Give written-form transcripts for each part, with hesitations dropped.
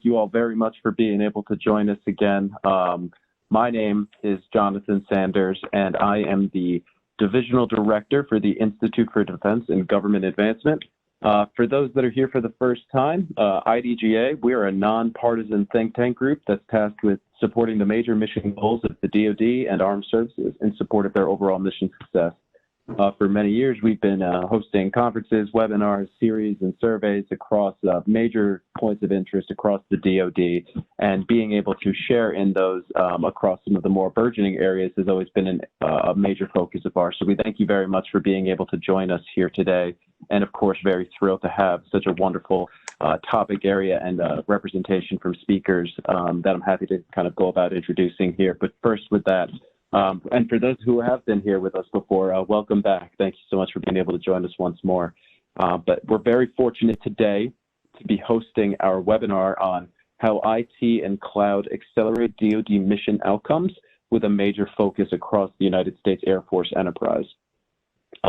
you all very much for being able to join us again. My name is Jonathan Sanders, and I am the Divisional Director for the Institute for Defense and Government Advancement. For those that are here for the first time, IDGA, we are a nonpartisan think tank group that's tasked with supporting the major mission goals of the DoD and armed services in support of their overall mission success. For many years, we've been hosting conferences, webinars, series, and surveys across major points of interest across the DoD, and being able to share in those across some of the more burgeoning areas has always been a major focus of ours. So we thank you very much for being able to join us here today, and of course, very thrilled to have such a wonderful topic area and representation from speakers that I'm happy to kind of go about introducing here. But first with that, and for those who have been here with us before, welcome back. Thank you so much for being able to join us once more. But we're very fortunate today to be hosting our webinar on how IT and cloud accelerate DoD mission outcomes with a major focus across the United States Air Force enterprise.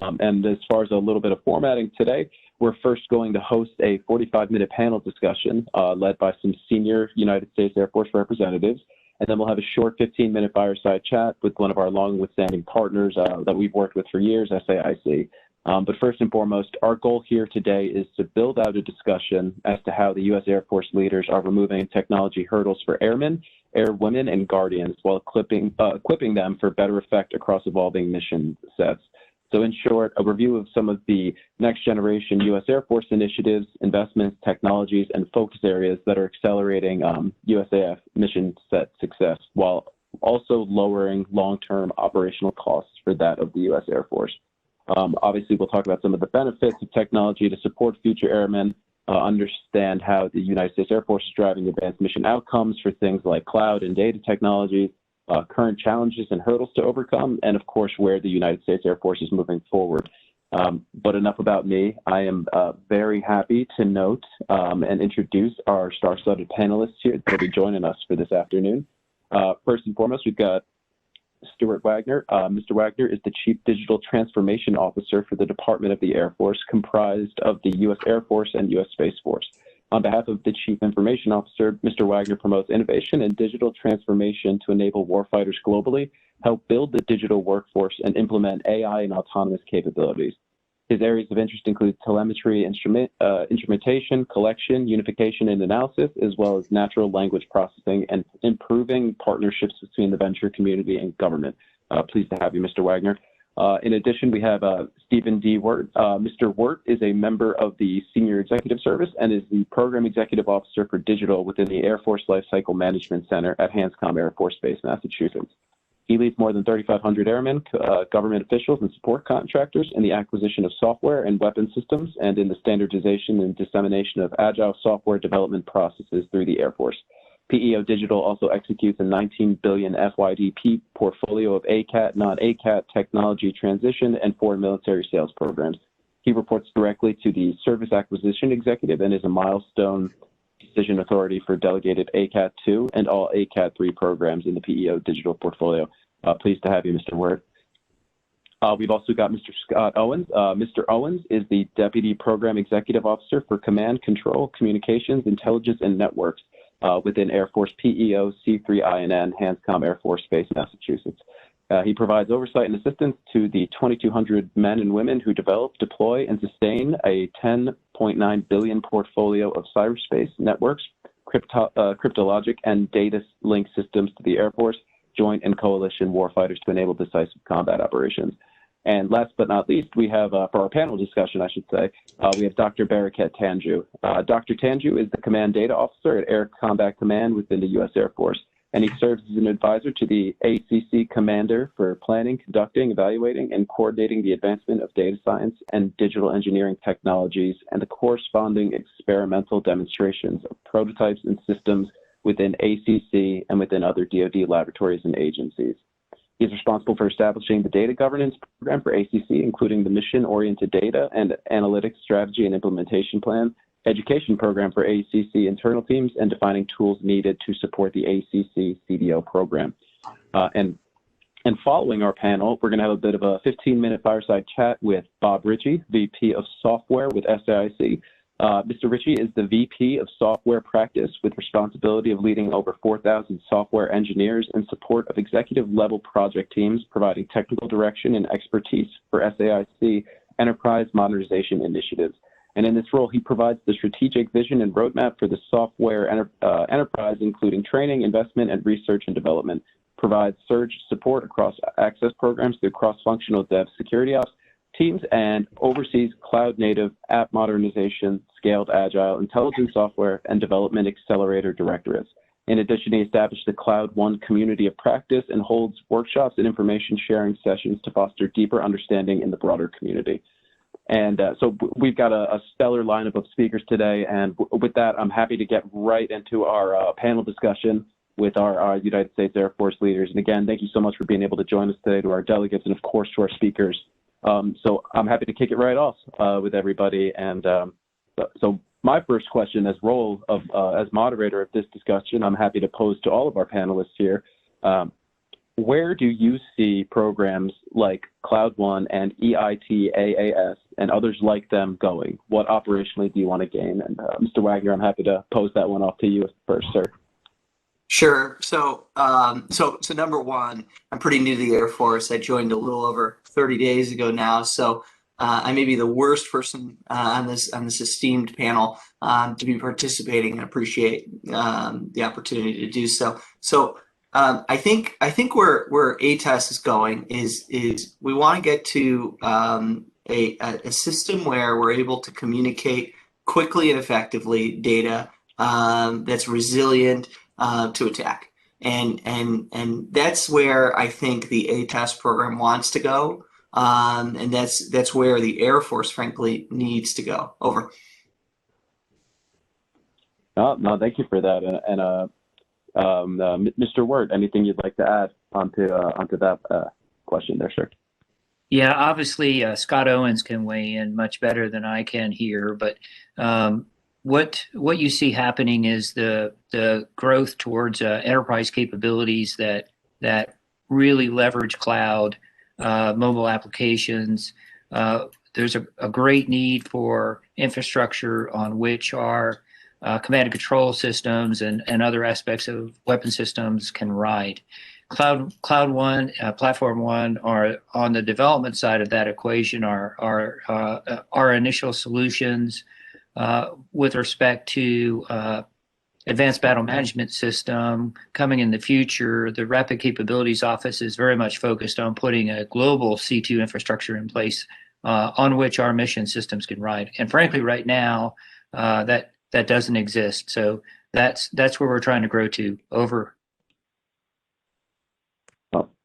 And as far as a little bit of formatting today, we're first going to host a 45-minute panel discussion led by some senior United States Air Force representatives. And then we'll have a short 15-minute fireside chat with one of our long-withstanding partners that we've worked with for years, SAIC. But first and foremost, our goal here today is to build out a discussion as to how the U.S. Air Force leaders are removing technology hurdles for airmen, airwomen, and guardians while equipping them for better effect across evolving mission sets. So in short, a review of some of the next generation U.S. Air Force initiatives, investments, technologies, and focus areas that are accelerating USAF mission set success while also lowering long-term operational costs for that of the U.S. Air Force. Obviously, we'll talk about some of the benefits of technology to support future airmen, understand how the United States Air Force is driving advanced mission outcomes for things like cloud and data technologies, current challenges and hurdles to overcome, and of course, where the United States Air Force is moving forward. But enough about me. I am very happy to note and introduce our star-studded panelists here that will be joining us for this afternoon. First and foremost, we've got Stuart Wagner. Mr. Wagner is the Chief Digital Transformation Officer for the Department of the Air Force, comprised of the U.S. Air Force and U.S. Space Force. On behalf of the Chief Information Officer, Mr. Wagner promotes innovation and digital transformation to enable warfighters globally, help build the digital workforce, and implement AI and autonomous capabilities. His areas of interest include telemetry, instrumentation, collection, unification, and analysis, as well as natural language processing and improving partnerships between the venture community and government. Pleased to have you, Mr. Wagner. In addition, we have Stephen D. Wert. Mr. Wert is a member of the Senior Executive Service and is the Program Executive Officer for Digital within the Air Force Lifecycle Management Center at Hanscom Air Force Base, Massachusetts. He leads more than 3,500 airmen, government officials, and support contractors in the acquisition of software and weapon systems and in the standardization and dissemination of agile software development processes through the Air Force. PEO Digital also executes a $19 billion FYDP portfolio of ACAT, non-ACAT technology transition and foreign military sales programs. He reports directly to the Service Acquisition Executive and is a milestone decision authority for delegated ACAT 2 and all ACAT 3 programs in the PEO Digital portfolio. Pleased to have you, Mr. Wert. We've also got Mr. Scott Owens. Mr. Owens is the Deputy Program Executive Officer for Command, Control, Communications, Intelligence, and Networks within Air Force PEO C3INN, Hanscom Air Force Base, Massachusetts. He provides oversight and assistance to the 2,200 men and women who develop, deploy, and sustain a $10.9 billion portfolio of cyberspace networks, cryptologic, and data link systems to the Air Force, joint and coalition warfighters to enable decisive combat operations. And last but not least, we have, for our panel discussion, I should say, we have Dr. Barakat Tanju. Dr. Tanju is the Command Data Officer at Air Combat Command within the U.S. Air Force, and he serves as an advisor to the ACC Commander for planning, conducting, evaluating, and coordinating the advancement of data science and digital engineering technologies and the corresponding experimental demonstrations of prototypes and systems within ACC and within other DoD laboratories and agencies. He's responsible for establishing the data governance program for ACC, including the mission-oriented data and analytics strategy and implementation plan, education program for ACC internal teams, and defining tools needed to support the ACC CDO program. And following our panel, we're going to have a bit of a 15-minute fireside chat with Bob Ritchie, VP of Software with SAIC. Mr. Ritchie is the VP of Software Practice with responsibility of leading over 4,000 software engineers in support of executive-level project teams, providing technical direction and expertise for SAIC enterprise modernization initiatives. And in this role, he provides the strategic vision and roadmap for the software enterprise, including training, investment, and research and development, provides surge support across access programs through cross-functional dev security ops teams, and oversees cloud-native app modernization, scaled agile, intelligent software, and development accelerator directorates. In addition, he established the Cloud One community of practice and holds workshops and information sharing sessions to foster deeper understanding in the broader community. And so we've got a stellar lineup of speakers today. And with that, I'm happy to get right into our panel discussion with our United States Air Force leaders. And again, thank you so much for being able to join us today, to our delegates, and of course to our speakers. So I'm happy to kick it right off with everybody. And so my first question, as moderator of this discussion, I'm happy to pose to all of our panelists here. Where do you see programs like Cloud One and EITaaS and others like them going? What operationally do you want to gain? And Mr. Wagner, I'm happy to pose that one off to you first, sir. Sure. So number one, I'm pretty new to the Air Force. I joined a little over 30 days ago now. So I may be the worst person on this esteemed panel to be participating, and appreciate the opportunity to do so. So I think where ATAS is going is we want to get to a system where we're able to communicate quickly and effectively data that's resilient to attack, and that's where I think the ATAS program wants to go, and that's where the Air Force, frankly, needs to go. Over. No, thank you for that. And Mr. Wert, anything you'd like to add onto that question there, sir? Yeah, obviously Scott Owens can weigh in much better than I can here, but what you see happening is the growth towards enterprise capabilities that really leverage cloud, mobile applications. There's a great need for infrastructure on which our command and control systems and other aspects of weapon systems can ride. Cloud One, Platform One are on the development side of that equation. Our initial solutions with respect to advanced battle management system coming in the future. The Rapid Capabilities Office is very much focused on putting a global C2 infrastructure in place on which our mission systems can ride. And frankly, right now, that doesn't exist. So that's where we're trying to grow to. Over.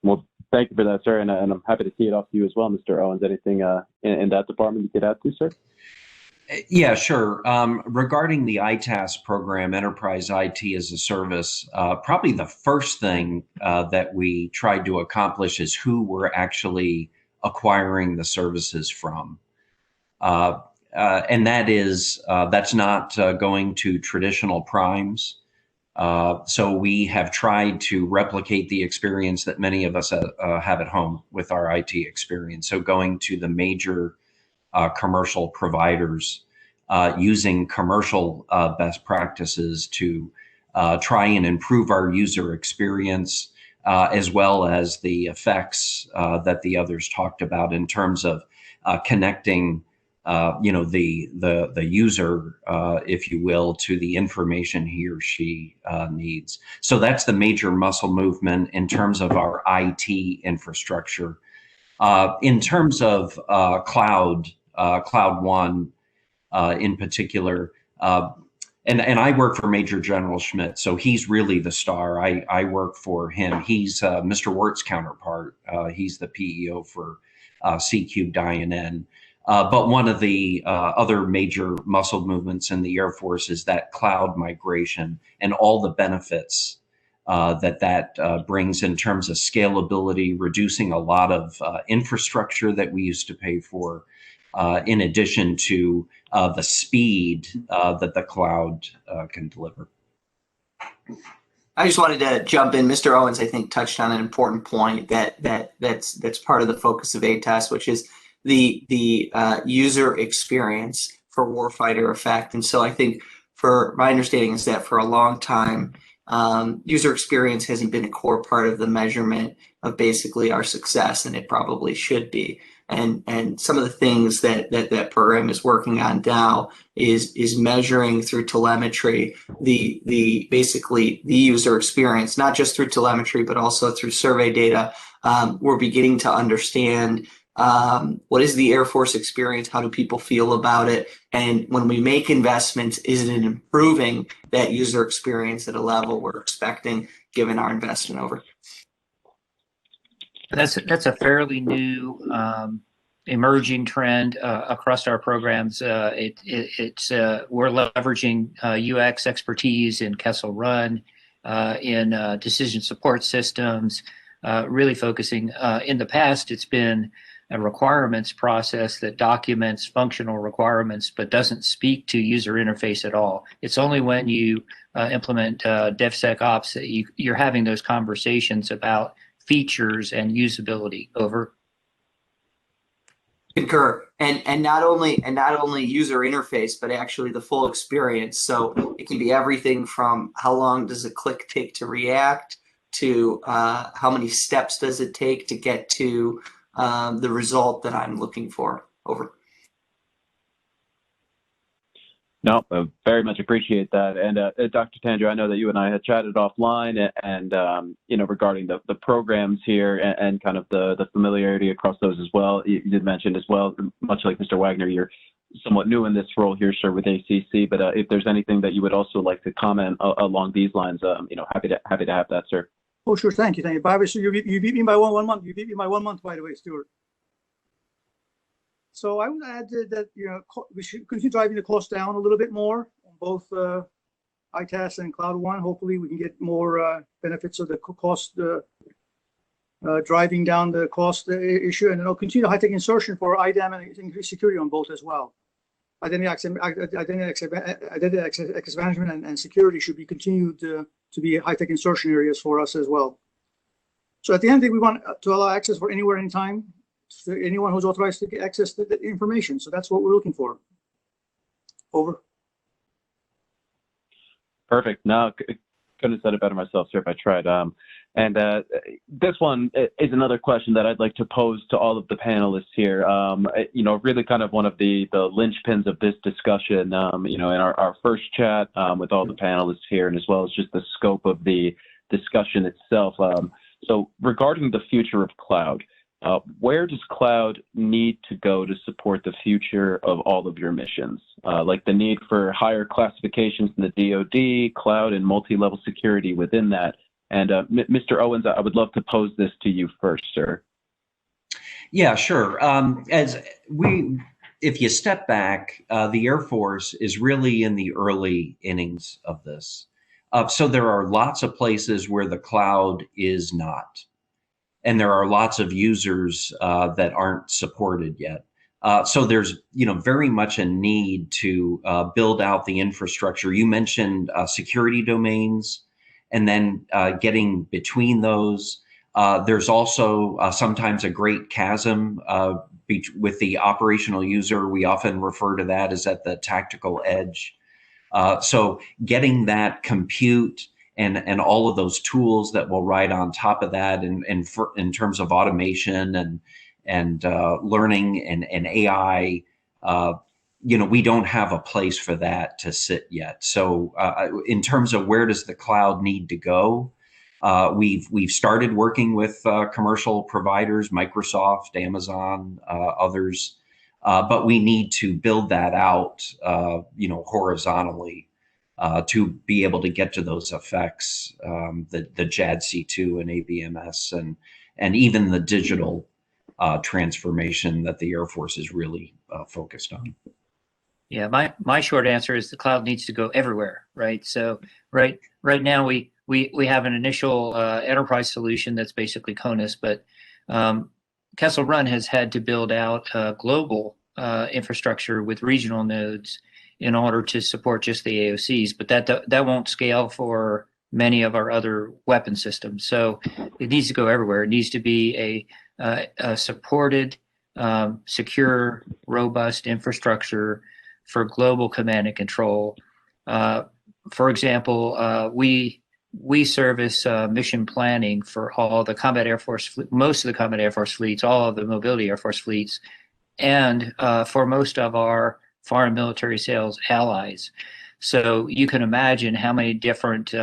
Well, thank you for that, sir. And I'm happy to see it off to you as well, Mr. Owens. Anything in that department you could add to, sir? Yeah, sure. Regarding the ITaaS program, Enterprise IT as a Service, probably the first thing that we tried to accomplish is who we're actually acquiring the services from. And that's not going to traditional primes. So we have tried to replicate the experience that many of us have at home with our IT experience. So going to the major commercial providers, using commercial best practices to try and improve our user experience, as well as the effects that the others talked about in terms of connecting the user, if you will, to the information he or she needs. So that's the major muscle movement in terms of our IT infrastructure. In terms of Cloud One in particular, and I work for Major General Schmidt, so he's really the star. I work for him. He's Mr. Wert's counterpart. He's the PEO for CQ-DINN. But one of the other major muscle movements in the Air Force is that cloud migration and all the benefits that brings in terms of scalability, reducing a lot of infrastructure that we used to pay for, in addition to the speed that the cloud can deliver. I just wanted to jump in. Mr. Owens, I think, touched on an important point that's part of the focus of ATAS, which is the user experience warfighter effect. And so I think, for my understanding is that for a long time, user experience hasn't been a core part of the measurement of basically our success, and it probably should be. And some of the things that program is working on now is measuring through telemetry the basically the user experience, not just through telemetry but also through survey data. We're beginning to understand what is the Air Force experience, how do people feel about it, and when we make investments, is it improving that user experience at a level we're expecting given our investment over. That's a fairly new emerging trend across our programs. It's we're leveraging UX expertise in Kessel Run, in decision support systems, really focusing. In the past, it's been a requirements process that documents functional requirements but doesn't speak to user interface at all. It's only when you implement DevSecOps that you're having those conversations about features and usability. Over. Concur. And not only user interface, but actually the full experience. So it can be everything from how long does a click take to react to how many steps does it take to get to the result that I'm looking for. Over. No, very much appreciate that. And Dr. Tandrew, I know that you and I had chatted offline and you know, regarding the programs here and kind of the familiarity across those as well. You did mention as well, much like Mr. Wagner, you're somewhat new in this role here, sir, with ACC, but if there's anything that you would also like to comment along these lines, you know, happy to have that, sir. Oh, sure. Thank you. Bobby, so you beat me by one month. You beat me by 1 month, by the way, Stuart. So I would add that, you know, we should continue driving the cost down a little bit more on both ITAS and Cloud One. Hopefully we can get more benefits of the cost, driving down the cost issue, and then I'll continue high-tech insertion for IDAM and increase security on both as well. Identity access management and security should be continued to be high-tech insertion areas for us as well. So at the end of the day, we want to allow access for anywhere, anytime, to anyone who's authorized to get access to the information. So that's what we're looking for. Over. Perfect. No, couldn't have said it better myself, sir, if I tried. And this one is another question that I'd like to pose to all of the panelists here. You know, really kind of one of the linchpins of this discussion, you know, in our first chat with all the panelists here, and as well as just the scope of the discussion itself. So regarding the future of cloud, where does cloud need to go to support the future of all of your missions? Like the need for higher classifications in the DoD, cloud, and multi-level security within that. And Mr. Owens, I would love to pose this to you first, sir. Yeah, sure. If you step back, the Air Force is really in the early innings of this. So there are lots of places where the cloud is not. And there are lots of users that aren't supported yet. So there's, you know, very much a need to build out the infrastructure. You mentioned security domains, and then getting between those. There's also sometimes a great chasm with the operational user. We often refer to that as at the tactical edge. So getting that compute and all of those tools that will ride on top of that, in terms of automation and learning and AI, you know, we don't have a place for that to sit yet. So in terms of where does the cloud need to go, we've started working with commercial providers, Microsoft, Amazon, others, but we need to build that out, you know, horizontally. To be able to get to those effects, the JADC2 and ABMS and even the digital transformation that the Air Force is really focused on. Yeah, my short answer is the cloud needs to go everywhere, right? So right now we have an initial enterprise solution that's basically CONUS, but Kessel Run has had to build out global infrastructure with regional nodes in order to support just the AOCs, but that won't scale for many of our other weapon systems. So it needs to go everywhere. It needs to be a supported, secure, robust infrastructure for global command and control. For example, we service mission planning for all the combat Air Force, most of the combat Air Force fleets, all of the mobility Air Force fleets, and for most of our foreign military sales allies. So you can imagine how many different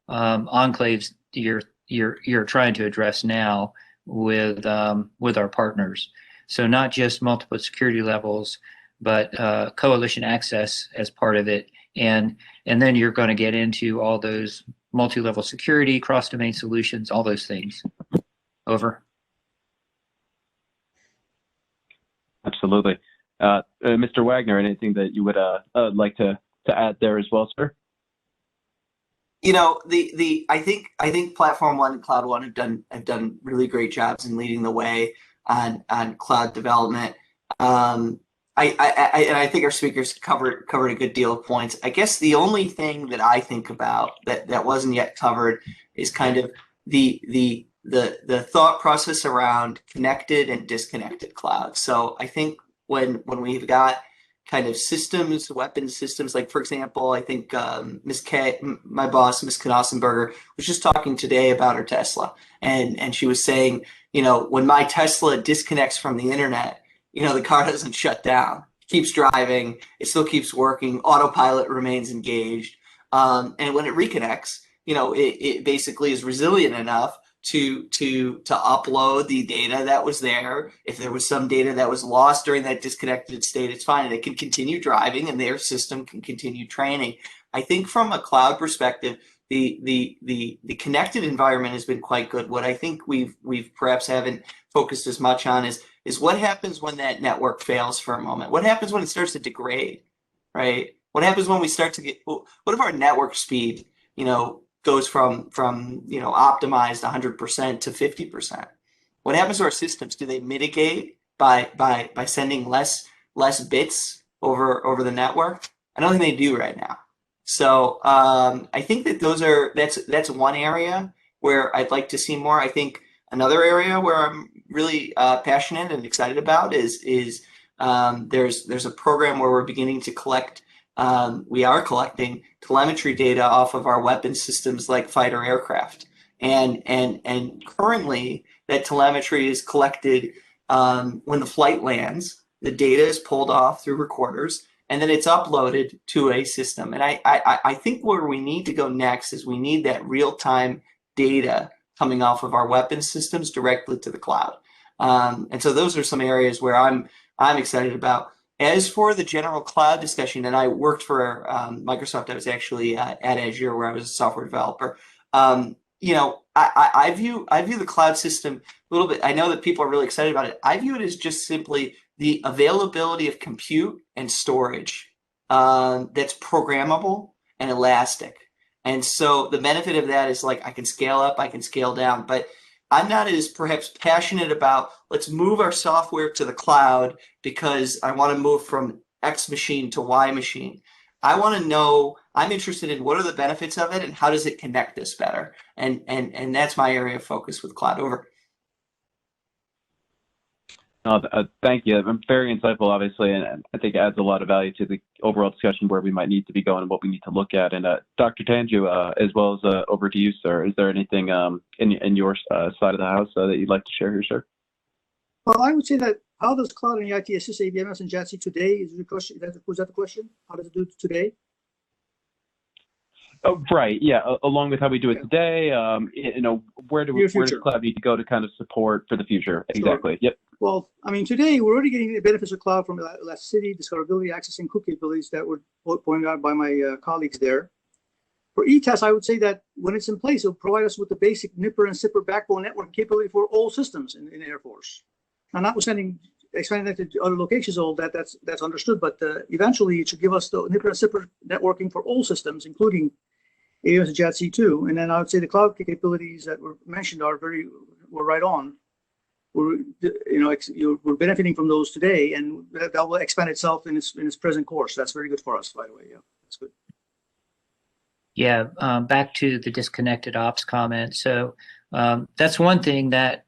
enclaves you're trying to address now with our partners. So not just multiple security levels, but coalition access as part of it, and then you're going to get into all those multi-level security, cross-domain solutions, all those things. Over. Absolutely. Mr. Wagner, anything that you would like to add there as well, sir? You know, I think Platform One and Cloud One have done really great jobs in leading the way on cloud development. I think our speakers covered a good deal of points. I guess the only thing that I think about that wasn't yet covered is kind of the thought process around connected and disconnected cloud. So I think when we've got kind of systems, weapon systems, like for example, I think my boss, Ms. Knossenberger, was just talking today about her Tesla, and she was saying, you know, when my Tesla disconnects from the internet, you know, the car doesn't shut down. It keeps driving. It still keeps working. Autopilot remains engaged. And when it reconnects, you know, it basically is resilient enough to upload the data that was there. If there was some data that was lost during that disconnected state, it's fine. And it can continue driving and their system can continue training. I think from a cloud perspective, the connected environment has been quite good. What I think we've perhaps haven't focused as much on is what happens when that network fails for a moment? What happens when it starts to degrade, right? What happens when we start to get, what if our network speed, you know, goes from you know, optimized 100% to 50%? What happens to our systems? Do they mitigate by sending less bits over the network? I don't think they do right now. So I think that that's one area where I'd like to see more. I think another area where I'm really passionate and excited about is there's a program where we're beginning to collect. We are collecting telemetry data off of our weapon systems like fighter aircraft, and currently that telemetry is collected when the flight lands. The data is pulled off through recorders, and then it's uploaded to a system. And I think where we need to go next is we need that real-time data coming off of our weapon systems directly to the cloud. And so those are some areas where I'm excited about. As for the general cloud discussion, and I worked for Microsoft, I was actually at Azure where I was a software developer. You know, I view the cloud system a little bit. I know that people are really excited about it. I view it as just simply the availability of compute and storage that's programmable and elastic. And so the benefit of that is, like, I can scale up, I can scale down, but I'm not as perhaps passionate about let's move our software to the cloud because I want to move from X machine to Y machine. I want to know, I'm interested in what are the benefits of it and how does it connect us better? And that's my area of focus with cloud. Over. Thank you. Very insightful, obviously, and I think it adds a lot of value to the overall discussion where we might need to be going and what we need to look at. And Dr. Tanju, as well as over to you, sir. Is there anything in your side of the house that you'd like to share here, sir? Well, I would say that how does cloud and EIT assist ABMS and JADC today is the question. Was that the question? How does it do it today? Oh, right. Yeah. Along with how we do it today, you know, where does cloud need to go to kind of support for the future? Sure. Exactly. Yep. Well, I mean, today we're already getting the benefits of cloud from elasticity, discoverability, accessing cook capabilities that were pointed out by my colleagues there. For ETAS, I would say that when it's in place, it'll provide us with the basic NIPR and SIPR backbone network capability for all systems in Air Force. Now, notwithstanding expanding that to other locations, all that's understood, but eventually it should give us the NIPR and SIPR networking for all systems, including AWS and JADC2. And then I would say the cloud capabilities that were mentioned were right on. We're benefiting from those today, and that will expand itself in its present course. That's very good for us, by the way. Yeah, that's good. Yeah, back to the disconnected ops comment. So that's one thing that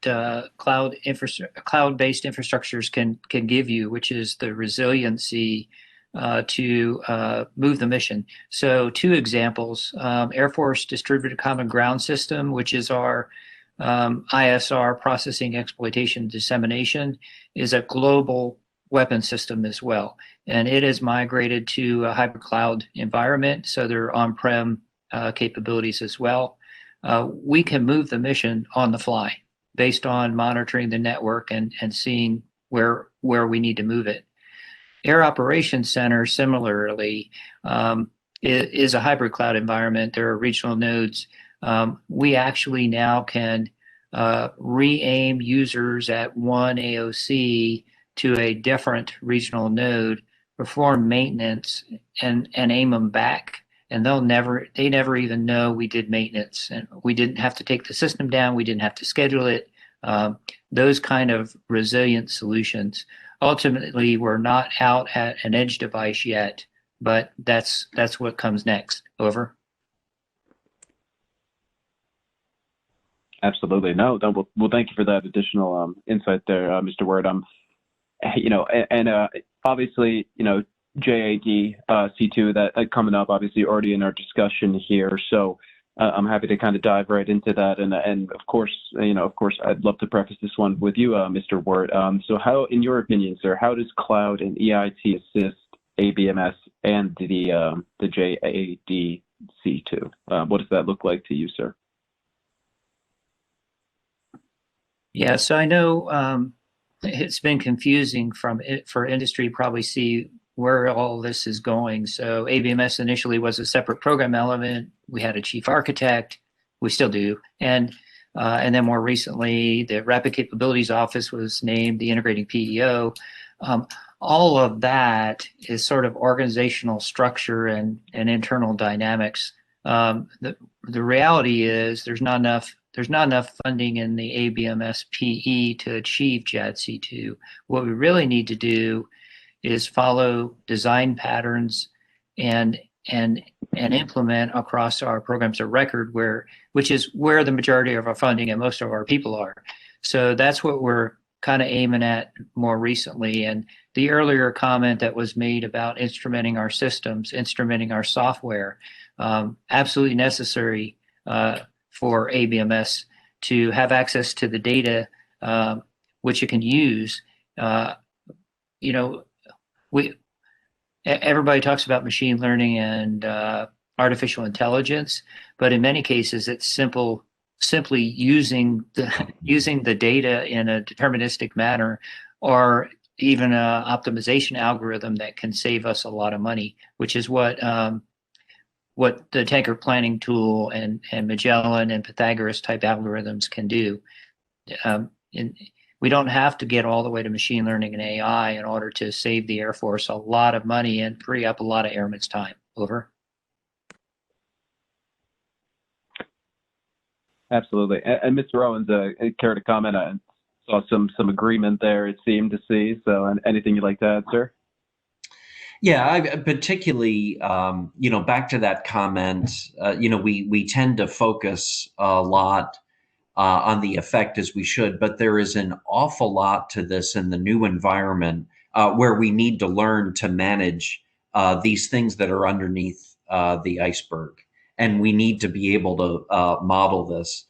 cloud-based infrastructures can give you, which is the resiliency to move the mission. So 2 examples, Air Force Distributed Common Ground System, which is our ISR, processing, exploitation, dissemination, is a global weapon system as well. And it has migrated to a hybrid cloud environment, so they're on-prem capabilities as well. We can move the mission on the fly based on monitoring the network and seeing where we need to move it. Air Operations Center, similarly, is a hybrid cloud environment. There are regional nodes. We actually now can re-aim users at one AOC to a different regional node, perform maintenance, and aim them back. And they never even know we did maintenance. And we didn't have to take the system down. We didn't have to schedule it. Those kind of resilient solutions. Ultimately, we're not out at an edge device yet, but that's what comes next. Over. Absolutely. No, well, thank you for that additional insight there, Mr. Wert. Obviously, JAD C2 that coming up, obviously already in our discussion here. So I'm happy to kind of dive right into that. And of course, I'd love to preface this one with you, Mr. Wert. So how, in your opinion, sir, how does cloud and EIT assist ABMS and the JAD C2? What does that look like to you, sir? Yeah, so I know it's been confusing for industry probably see where all this is going. So ABMS initially was a separate program element. We had a chief architect, we still do, and then more recently, the Rapid Capabilities Office was named the integrating PEO. All of that is sort of organizational structure and internal dynamics. The reality is there's not enough funding in the ABMS PE to achieve JADC2. What we really need to do is follow design patterns and implement across our programs of record, which is where the majority of our funding and most of our people are. So that's what we're kind of aiming at more recently. And the earlier comment that was made about instrumenting our systems, instrumenting our software, absolutely necessary for ABMS to have access to the data, which it can use. Everybody talks about machine learning and artificial intelligence, but in many cases, it's simply using the data in a deterministic manner, or even an optimization algorithm that can save us a lot of money, which is what the tanker planning tool and Magellan and Pythagoras type algorithms can do. We don't have to get all the way to machine learning and AI in order to save the Air Force a lot of money and free up a lot of airmen's time. Over. Absolutely. And Mr. Owens, care to comment? I saw some agreement there, it seemed to see. So anything you'd like to add, sir? Yeah, I particularly, back to that comment, we tend to focus a lot on the effect as we should, but there is an awful lot to this in the new environment where we need to learn to manage these things that are underneath the iceberg. And we need to be able to model this.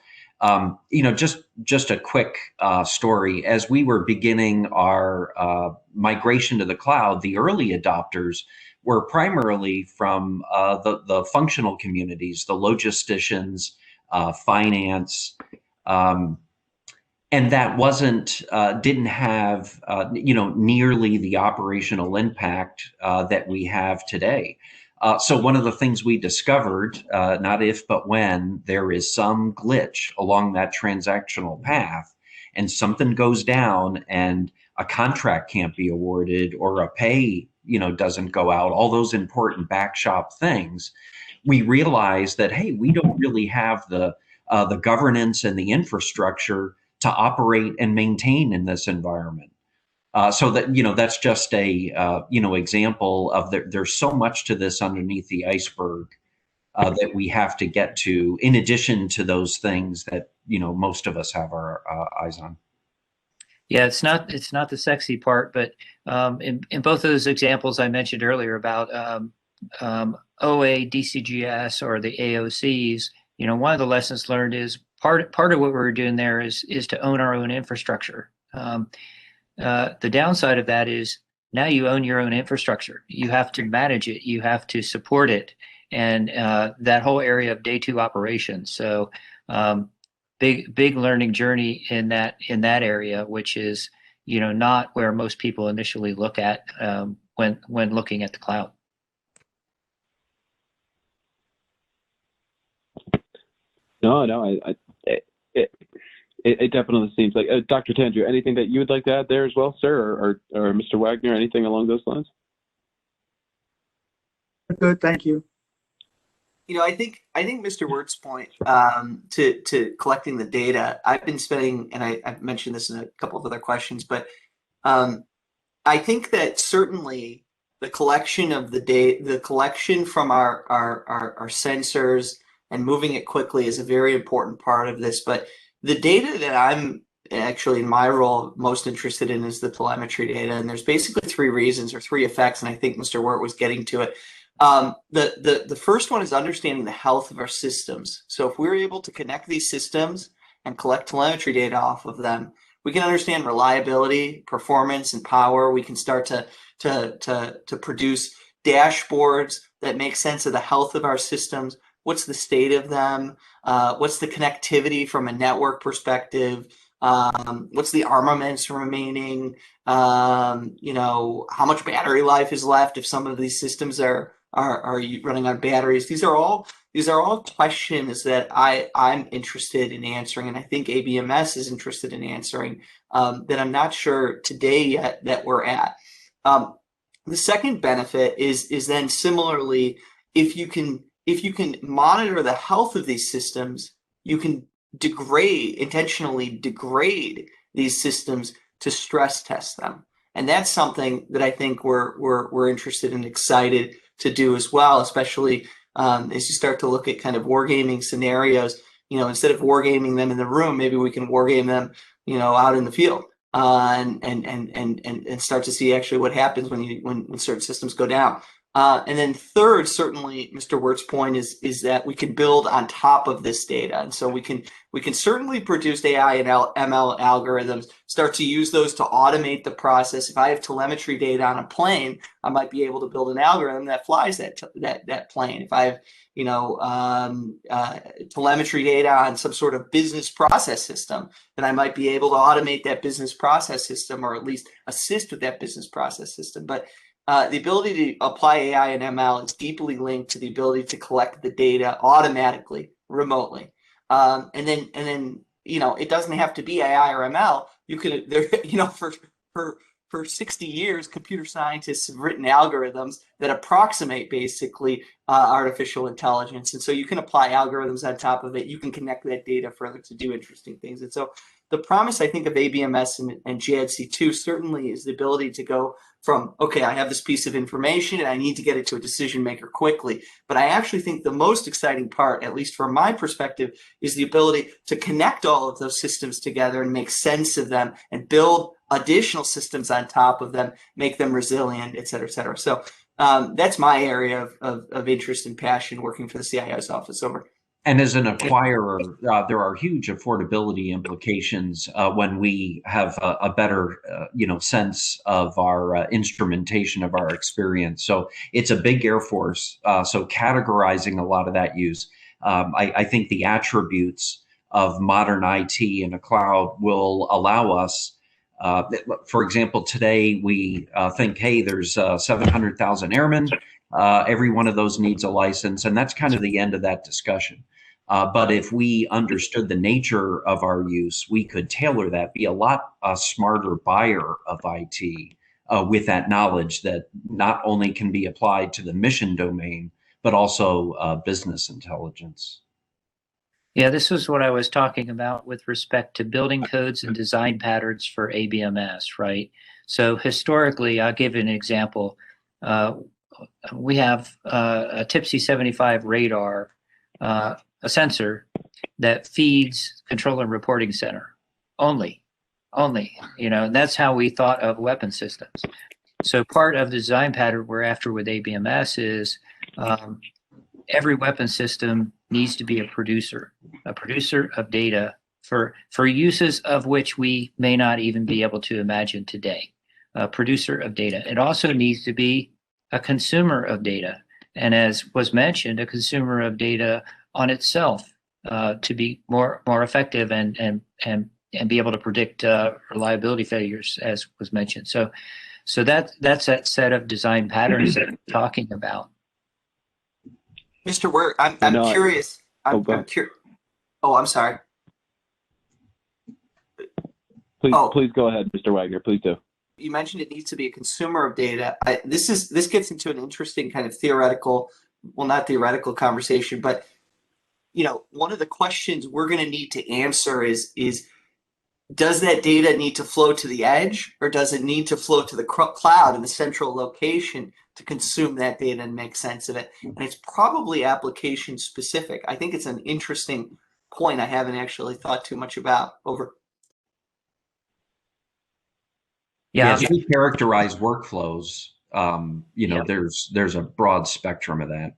Just a quick story. As we were beginning our migration to the cloud, the early adopters were primarily from the functional communities, the logisticians, finance, and that didn't have nearly the operational impact that we have today. So one of the things we discovered, not if but when there is some glitch along that transactional path and something goes down and a contract can't be awarded or a pay doesn't go out, all those important backshop things, we realized that, hey, we don't really have the governance and the infrastructure to operate and maintain in this environment. So that, that's just a, example of there's so much to this underneath the iceberg that we have to get to, in addition to those things that, most of us have our eyes on. Yeah, it's not the sexy part, but in both of those examples I mentioned earlier about OA, DCGS, or the AOCs, one of the lessons learned is part of what we're doing there is to own our own infrastructure. The downside of that is now you own your own infrastructure. You have to manage it. You have to support it, and that whole area of day two operations. So big learning journey in that area, which is not where most people initially look at when looking at the cloud. No, it definitely seems like Dr. Tandrew, anything that you would like to add there as well, sir, or Mr. Wagner, anything along those lines? Good, thank you. I think Mr. Wert's point to collecting the data, I've been spending, and I've mentioned this in a couple of other questions, but I think that certainly the collection of the data, the collection from our sensors and moving it quickly is a very important part of this. But the data that I'm actually in my role most interested in is the telemetry data. And there's basically three reasons or three effects. And I think Mr. Wert was getting to it. The first one is understanding the health of our systems. So if we're able to connect these systems and collect telemetry data off of them, we can understand reliability, performance, and power. We can start to produce dashboards that make sense of the health of our systems. What's the state of them? What's the connectivity from a network perspective? What's the armaments remaining? How much battery life is left if some of these systems are running on batteries? These are all questions that I'm interested in answering, and I think ABMS is interested in answering, that I'm not sure today yet that we're at. The second benefit is then similarly, if you can monitor the health of these systems, you can intentionally degrade these systems to stress test them. And that's something that I think we're interested and excited to do as well, especially as you start to look at kind of wargaming scenarios. Instead of wargaming them in the room, maybe we can wargame them, out in the field, and start to see actually what happens when certain systems go down. And then third, certainly Mr. Wert's point is that we can build on top of this data. And so we can certainly produce AI and ML algorithms, start to use those to automate the process. If I have telemetry data on a plane, I might be able to build an algorithm that flies that plane. If I have telemetry data on some sort of business process system, then I might be able to automate that business process system, or at least assist with that business process system. But the ability to apply AI and ML is deeply linked to the ability to collect the data automatically, remotely. And then it doesn't have to be AI or ML. You could, for 60 years, computer scientists have written algorithms that approximate basically artificial intelligence. And so you can apply algorithms on top of it. You can connect that data further to do interesting things. And so the promise, I think, of ABMS and JADC2 certainly is the ability to go from, okay, I have this piece of information and I need to get it to a decision maker quickly. But I actually think the most exciting part, at least from my perspective, is the ability to connect all of those systems together and make sense of them and build additional systems on top of them, make them resilient, et cetera, et cetera. So that's my area of interest and passion working for the CIO's office. Over. And as an acquirer, there are huge affordability implications when we have a better, sense of our instrumentation of our experience. So it's a big Air Force. So categorizing a lot of that use, I think the attributes of modern IT in a cloud will allow us. For example, today we think, hey, there's 700,000 airmen. Every one of those needs a license, and that's kind of the end of that discussion. But if we understood the nature of our use, we could tailor that, be a lot smarter buyer of IT with that knowledge that not only can be applied to the mission domain, but also business intelligence. Yeah, this was what I was talking about with respect to building codes and design patterns for ABMS, right? So historically, I'll give you an example. We have a TPC 75 radar, a sensor that feeds control and reporting center only. only, and that's how we thought of weapon systems. So part of the design pattern we're after with ABMS is every weapon system needs to be a producer of data for uses of which we may not even be able to imagine today. A producer of data. It also needs to be a consumer of data, and as was mentioned, a consumer of data on itself to be more effective and be able to predict reliability failures, as was mentioned. So that's that set of design patterns that I'm talking about. Mr. Wert, I'm curious. I'm curious. Oh, I'm sorry. Please go ahead, Mr. Wagner. Please do. You mentioned it needs to be a consumer of data. This gets into an interesting kind of theoretical, well, not theoretical conversation, but one of the questions we're going to need to answer is does that data need to flow to the edge, or does it need to flow to the cloud in the central location to consume that data and make sense of it? And it's probably application specific. I think it's an interesting point I haven't actually thought too much about. Over. Yeah, as we characterize workflows, there's a broad spectrum of that.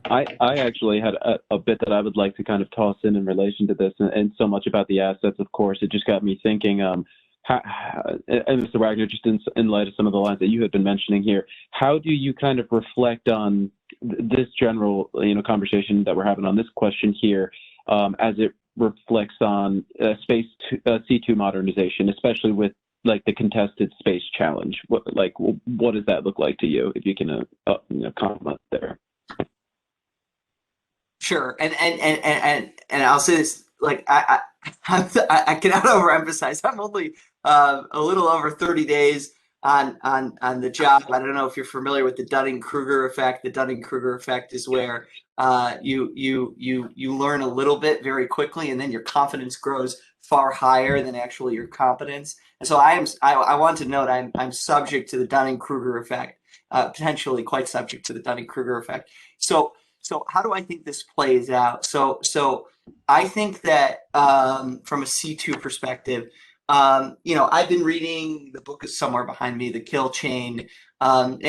I actually had a bit that I would like to kind of toss in relation to this, and so much about the assets, of course, it just got me thinking, and Mr. Wagner, just in light of some of the lines that you had been mentioning here, how do you kind of reflect on this general, conversation that we're having on this question here, as it reflects on space C2 modernization, especially with like the contested space challenge? What does that look like to you, if you can comment there? Sure, and I'll say this: like I cannot overemphasize. I'm only a little over 30 days on the job. I don't know if you're familiar with the Dunning-Kruger effect. The Dunning-Kruger effect is where you learn a little bit very quickly, and then your confidence grows far higher than actually your competence. And so I want to note I'm subject to the Dunning-Kruger effect, potentially quite subject to the Dunning-Kruger effect. So how do I think this plays out? So I think that from a C2 perspective, I've been reading, the book is somewhere behind me, The Kill Chain, and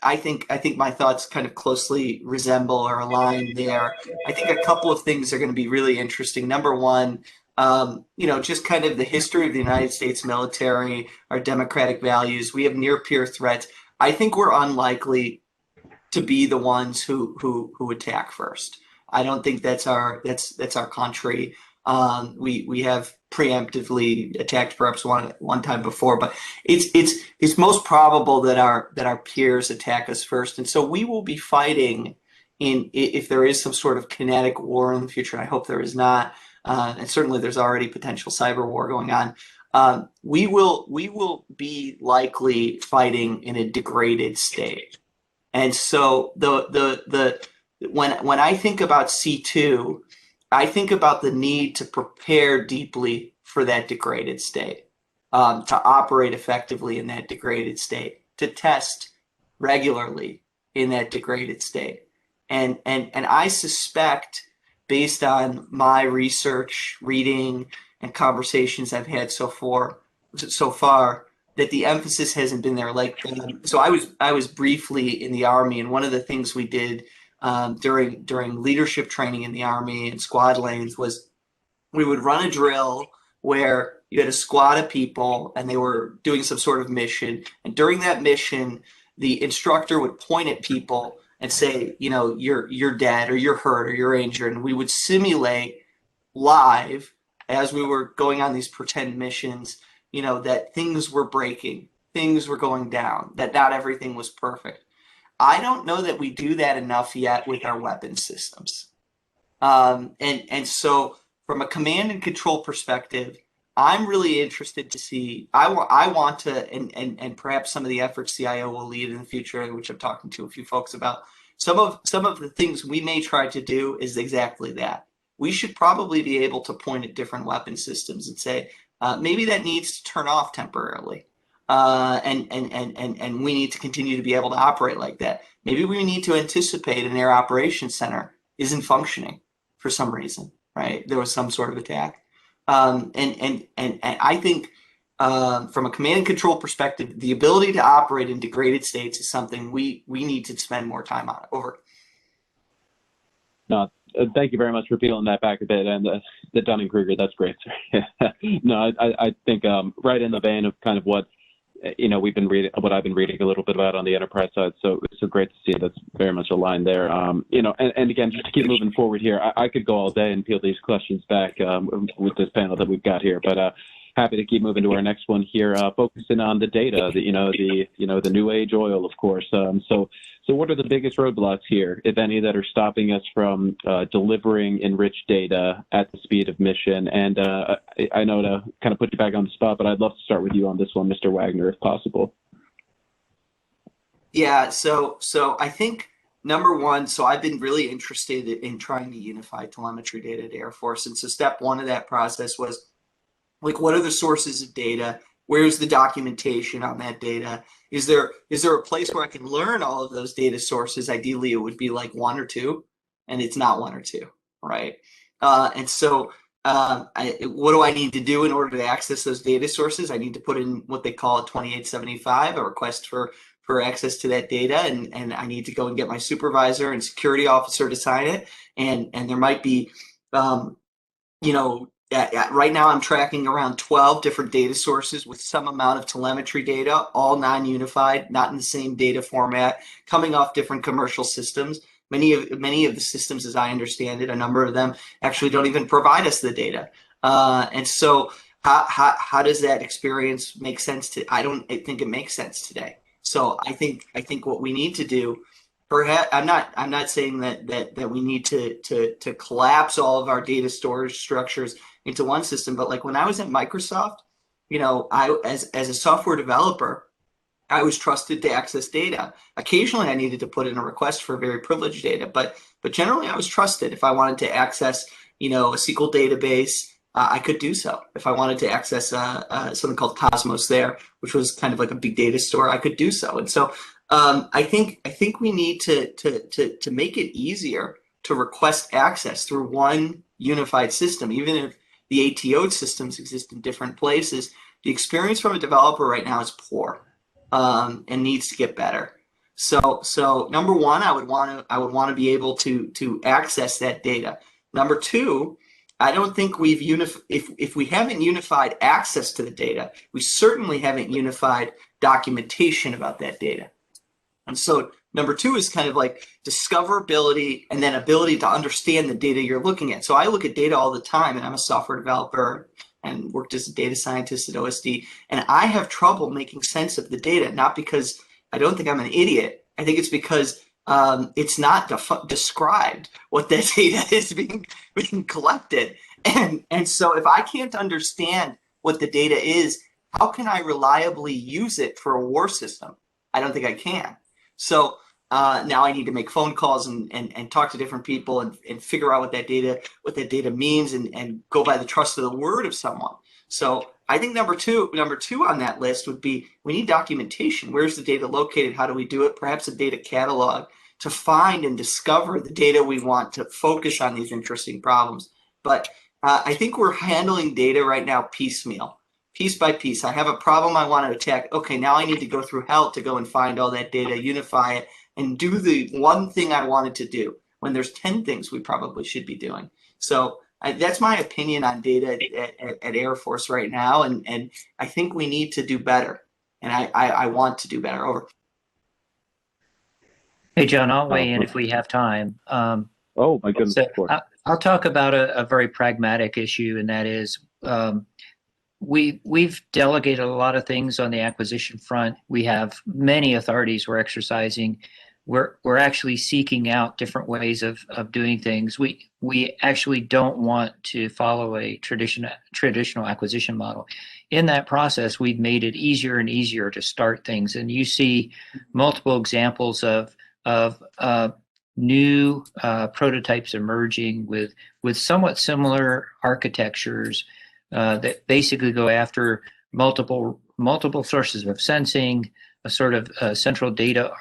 I think my thoughts kind of closely resemble or align there. I think a couple of things are going to be really interesting. Number one, just kind of the history of the United States military, our democratic values. We have near peer threats. I think we're unlikely to be the ones who attack first. I don't think that's our country. We have preemptively attacked perhaps one time before, but it's most probable that our peers attack us first, and so we will be fighting if there is some sort of kinetic war in the future. And I hope there is not, and certainly there's already potential cyber war going on. We will be likely fighting in a degraded state. And so when I think about C2, I think about the need to prepare deeply for that degraded state, to operate effectively in that degraded state, to test regularly in that degraded state. And I suspect, based on my research, reading, and conversations I've had so far, that the emphasis hasn't been there. Like, so I was briefly in the Army, and one of the things we did during leadership training in the Army and squad lanes was we would run a drill where you had a squad of people and they were doing some sort of mission. And during that mission, the instructor would point at people and say, you're dead, or you're hurt, or you're injured. And we would simulate live, as we were going on these pretend missions, that things were breaking, things were going down, that not everything was perfect. I don't know that we do that enough yet with our weapon systems. And so from a command and control perspective, I'm really interested to see, I want to, and perhaps some of the efforts CIO will lead in the future, which I'm talking to a few folks about, some of the things we may try to do is exactly that. We should probably be able to point at different weapon systems and say, maybe that needs to turn off temporarily, and we need to continue to be able to operate like that. Maybe we need to anticipate an air operations center isn't functioning for some reason, right? There was some sort of attack. And I think from a command and control perspective, the ability to operate in degraded states is something we need to spend more time on. Over. No, thank you very much for peeling that back a bit. And the Dunning-Kruger, that's great. No, I think right in the vein of kind of what, we've been reading, what I've been reading a little bit about on the enterprise side. So great to see that's very much aligned there. And again, just to keep moving forward here, I could go all day and peel these questions back with this panel that we've got here, but happy to keep moving to our next one here, focusing on the data, the new age oil, of course. So what are the biggest roadblocks here, if any, that are stopping us from delivering enriched data at the speed of mission? And I know to kind of put you back on the spot, but I'd love to start with you on this one, Mr. Wagner, if possible. Yeah, so I think number one, so I've been really interested in trying to unify telemetry data at Air Force. And so step one of that process was, like, what are the sources of data? Where's the documentation on that data? Is there a place where I can learn all of those data sources? Ideally, it would be like one or two, and it's not one or two, right? And so what do I need to do in order to access those data sources? I need to put in what they call a 2875, a request for access to that data, and I need to go and get my supervisor and security officer to sign it. And there might be, right now I'm tracking around 12 different data sources with some amount of telemetry data, all non-unified, not in the same data format, coming off different commercial systems. Many of the systems, as I understand it, a number of them actually don't even provide us the data. And so how does that experience make sense I don't think it makes sense today. So I think what we need to do, perhaps I'm not saying that we need to collapse all of our data storage structures into one system, but like when I was at Microsoft, I as a software developer, I was trusted to access data. Occasionally I needed to put in a request for very privileged data, but generally I was trusted. If I wanted to access, a SQL database, I could do so. If I wanted to access something called Cosmos there, which was kind of like a big data store, I could do so. And so I think we need to make it easier to request access through one unified system, even if the ATO systems exist in different places. The experience from a developer right now is poor and needs to get better. So number one, I would want to be able to access that data. Number two, I don't think we've if we haven't unified access to the data, we certainly haven't unified documentation about that data. And so number two is kind of like discoverability and then ability to understand the data you're looking at. So I look at data all the time, and I'm a software developer and worked as a data scientist at OSD, and I have trouble making sense of the data, not because I don't think I'm an idiot. I think it's because it's not described what that data is being collected. And so if I can't understand what the data is, how can I reliably use it for a war system? I don't think I can. So now I need to make phone calls and talk to different people and figure out what that data means and go by the trust of the word of someone. So I think number two on that list would be, we need documentation. Where's the data located? How do we do it? Perhaps a data catalog to find and discover the data we want to focus on these interesting problems. But I think we're handling data right now piecemeal, piece by piece. I have a problem I want to attack. Okay, now I need to go through hell to go and find all that data, unify it, and do the one thing I wanted to do, when there's 10 things we probably should be doing. So that's my opinion on data at Air Force right now, and I think we need to do better, and I want to do better. Over. Hey, John, I'll weigh in if we have time. Oh, my goodness. So I'll talk about a very pragmatic issue, and that is we've delegated a lot of things on the acquisition front. We have many authorities we're exercising. We're actually seeking out different ways of doing things. We actually don't want to follow a traditional acquisition model. In that process, we've made it easier and easier to start things, and you see multiple examples of new prototypes emerging with somewhat similar architectures that basically go after multiple sources of sensing, a sort of central data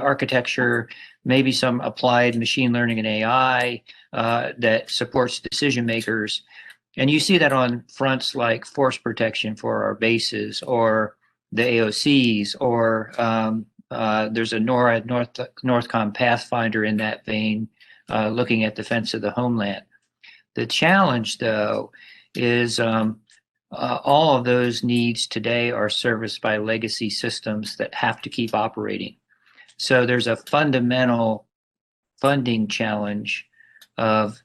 architecture maybe some applied machine learning and AI that supports decision makers. And you see that on fronts like force protection for our bases, or the AOCs, or there's a NORAD, Northcom Pathfinder in that vein, looking at defense of the homeland. The challenge, though, is all of those needs today are serviced by legacy systems that have to keep operating. So there's a fundamental funding challenge of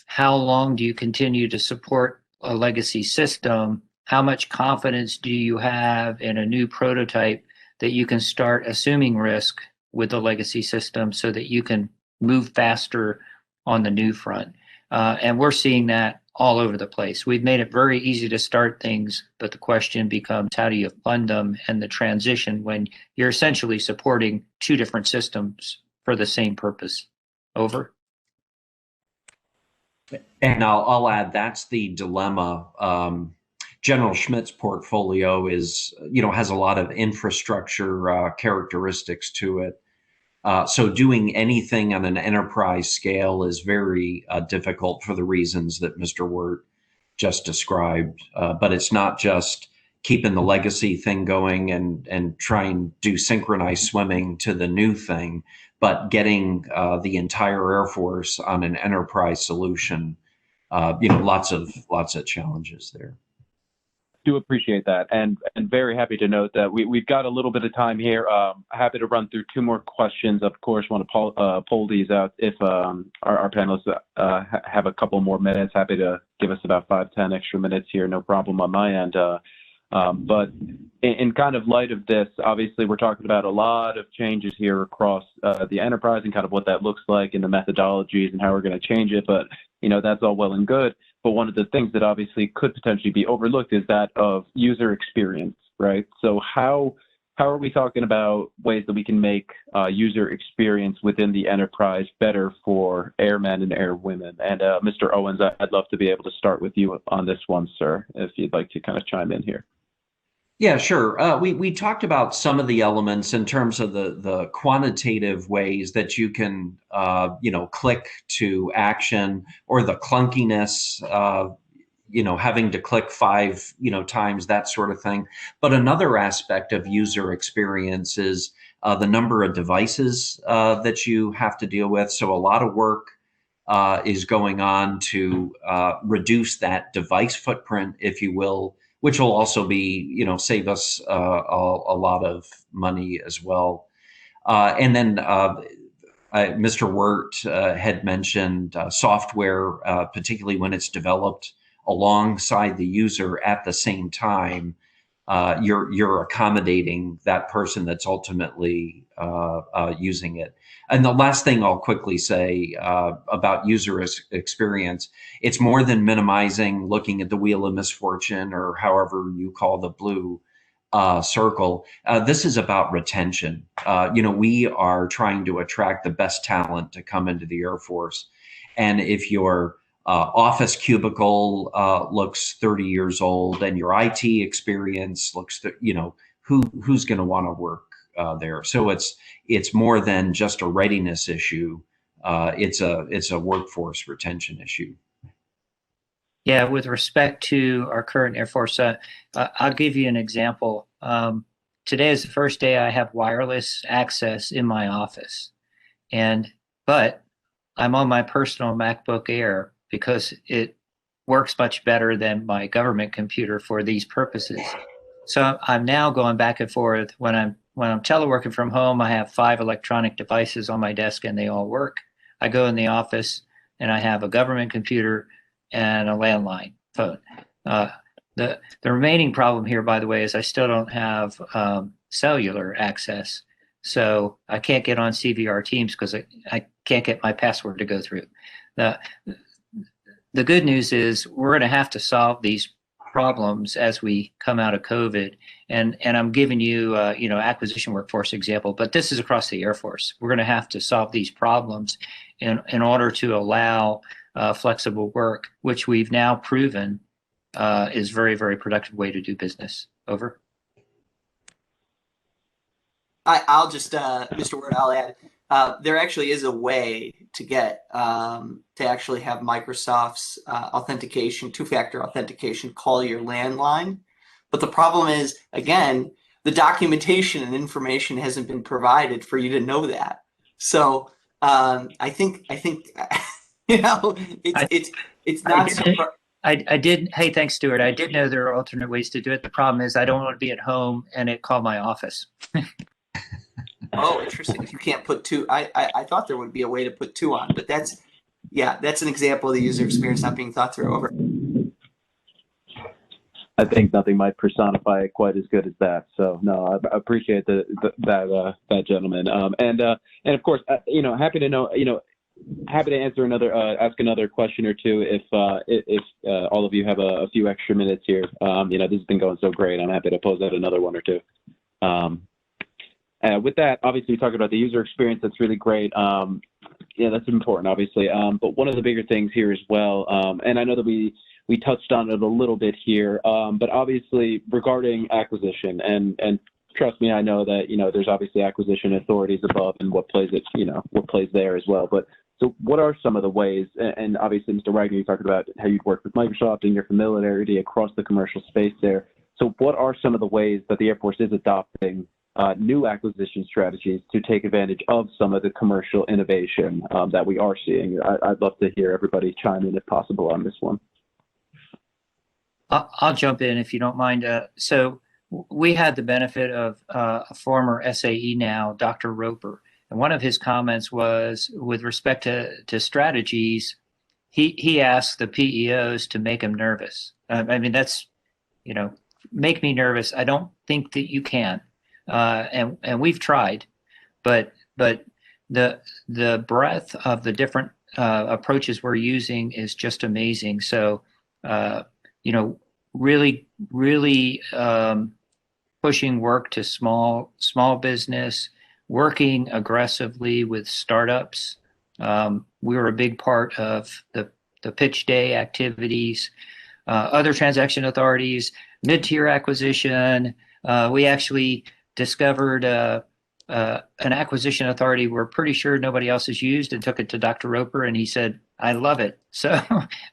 how long do you continue to support a legacy system? How much confidence do you have in a new prototype that you can start assuming risk with the legacy system so that you can move faster on the new front? And we're seeing that all over the place. We've made it very easy to start things, but the question becomes, how do you fund them, and the transition when you're essentially supporting two different systems for the same purpose? Over. And I'll add, that's the dilemma. General Schmidt's portfolio is, has a lot of infrastructure characteristics to it. So doing anything on an enterprise scale is very difficult for the reasons that Mr. Wert just described. But it's not just keeping the legacy thing going and trying to do synchronized swimming to the new thing, but getting the entire Air Force on an enterprise solution. Lots of challenges there. Do appreciate that, and very happy to note that we've got a little bit of time here. Happy to run through two more questions. Of course, want to poll these out if our panelists have a couple more minutes. Happy to give us about 5-10 extra minutes here. No problem on my end. But in kind of light of this, obviously we're talking about a lot of changes here across the enterprise and kind of what that looks like and the methodologies and how we're going to change it. But that's all well and good. But one of the things that obviously could potentially be overlooked is that of user experience, right? So how are we talking about ways that we can make user experience within the enterprise better for airmen and airwomen? And Mr. Owens, I'd love to be able to start with you on this one, sir, if you'd like to kind of chime in here. Yeah, sure. We talked about some of the elements in terms of the quantitative ways that you can, click to action, or the clunkiness, having to click 5, times, that sort of thing. But another aspect of user experience is the number of devices that you have to deal with. So a lot of work is going on to reduce that device footprint, if you will, which will also be, save us a lot of money as well. And then Mr. Wert had mentioned software, particularly when it's developed alongside the user at the same time. You're accommodating that person that's ultimately using it. And the last thing I'll quickly say about user experience, it's more than minimizing, looking at the wheel of misfortune, or however you call the blue circle. This is about retention. We are trying to attract the best talent to come into the Air Force. And if your office cubicle looks 30 years old and your IT experience looks, who's going to want to work there? So it's more than just a readiness issue. It's a workforce retention issue. Yeah, with respect to our current Air Force, I'll give you an example. Today is the first day I have wireless access in my office, but I'm on my personal MacBook Air because it works much better than my government computer for these purposes. So I'm now going back and forth. When I'm teleworking from home, I have 5 electronic devices on my desk and they all work. I go in the office and I have a government computer and a landline phone. The remaining problem here, by the way, is I still don't have cellular access. So I can't get on CVR Teams because I can't get my password to go through. The good news is we're going to have to solve these problems as we come out of COVID. And I'm giving you, acquisition workforce example, but this is across the Air Force. We're going to have to solve these problems in order to allow flexible work, which we've now proven is very, very productive way to do business. Over. I'll just, Mr. Wert, I'll add, there actually is a way to get to actually have Microsoft's authentication, two-factor authentication, call your landline. But the problem is, again, the documentation and information hasn't been provided for you to know that. So I think you know it's not. I did. Hey, thanks, Stuart. I did know there are alternate ways to do it. The problem is I don't want to be at home and it called my office. Oh, interesting. You can't put two. I thought there would be a way to put two on, but that's an example of the user experience not being thought through. Over. I think nothing might personify it quite as good as that. So no, I appreciate that gentleman. And of course, happy to know, happy to answer ask another question or two if all of you have a few extra minutes here. This has been going so great. I'm happy to pose out another one or two. With that, obviously, we talked about the user experience. That's really great. That's important, obviously. But one of the bigger things here as well, and I know that we touched on it a little bit here, but obviously regarding acquisition, and trust me, I know that there's obviously acquisition authorities above and what plays there as well. But so, what are some of the ways? And obviously, Mr. Wagner, you talked about how you'd worked with Microsoft and your familiarity across the commercial space there. So, what are some of the ways that the Air Force is adopting new acquisition strategies to take advantage of some of the commercial innovation that we are seeing? I'd love to hear everybody chime in if possible on this one. I'll jump in if you don't mind. So we had the benefit of a former SAE now, Dr. Roper, and one of his comments was with respect to strategies, he asked the PEOs to make him nervous. I mean, that's, make me nervous. I don't think that you can. And we've tried, but the breadth of the different approaches we're using is just amazing. So, really pushing work to small business, working aggressively with startups. We were a big part of the pitch day activities, other transaction authorities, mid-tier acquisition. We actually discovered an acquisition authority we're pretty sure nobody else has used and took it to Dr. Roper, and he said, I love it. So